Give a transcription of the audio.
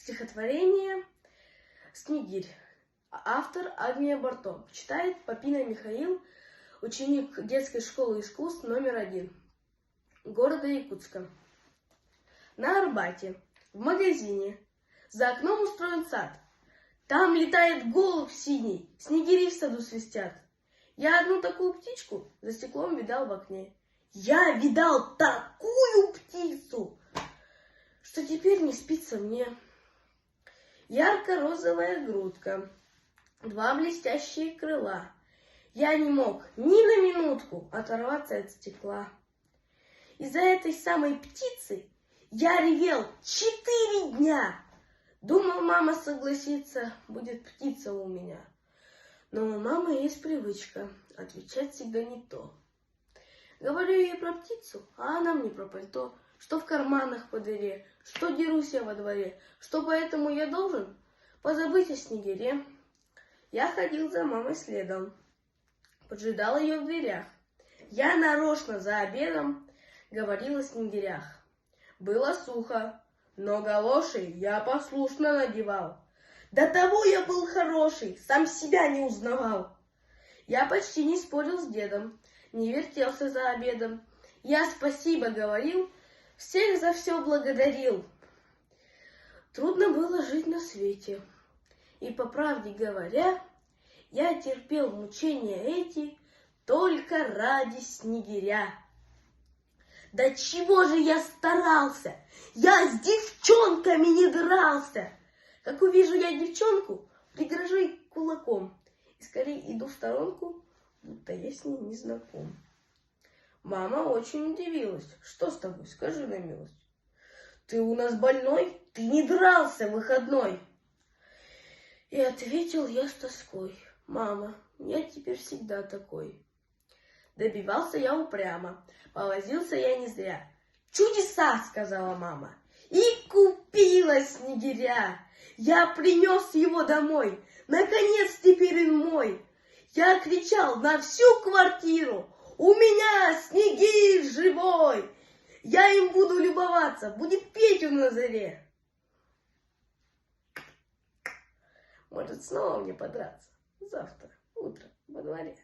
Стихотворение «Снегирь». Автор Агния Барто. Читает Попина Михаил, ученик детской школы искусств №1 города Якутска. На Арбате, в магазине, за окном устроен сад. Там летает голубь синий, снегири в саду свистят. Я одну такую птичку за стеклом видал в окне. Я видал такую птицу, что теперь не спится мне. Ярко-розовая грудка, два блестящие крыла. Я не мог ни на минутку оторваться от стекла. Из-за этой самой птицы я ревел 4 дня. Думал, мама согласится, будет птица у меня. Но у мамы есть привычка отвечать всегда не то. Говорю ей про птицу, а она мне про пальто, что в карманах по дыре, что дерусь я во дворе, что поэтому я должен позабыть о снегире. Я ходил за мамой следом, поджидал ее в дверях. Я нарочно за обедом говорил о снегирях. Было сухо, но галоши я послушно надевал. До того я был хороший, сам себя не узнавал. Я почти не спорил с дедом, не вертелся за обедом. Я спасибо говорил, всех за все благодарил. Трудно было жить на свете, и, по правде говоря, я терпел мучения эти только ради снегиря. Да чего же я старался, я с девчонками не дрался. Как увижу я девчонку, пригрожу ей кулаком, и скорее иду в сторонку, будто я с ней не знаком. Мама очень удивилась. Что с тобой, скажи на милость? Ты у нас больной? Ты не дрался в выходной? И ответил я с тоской. Мама, я теперь всегда такой. Добивался я упрямо, повозился я не зря. Чудеса, сказала мама, и купила снегиря. Я принес его домой, наконец теперь он мой. Я кричал на всю квартиру: у меня снегирь живой! Я им буду любоваться, будет петь он на заре. Может, снова мне подраться завтра утром во дворе.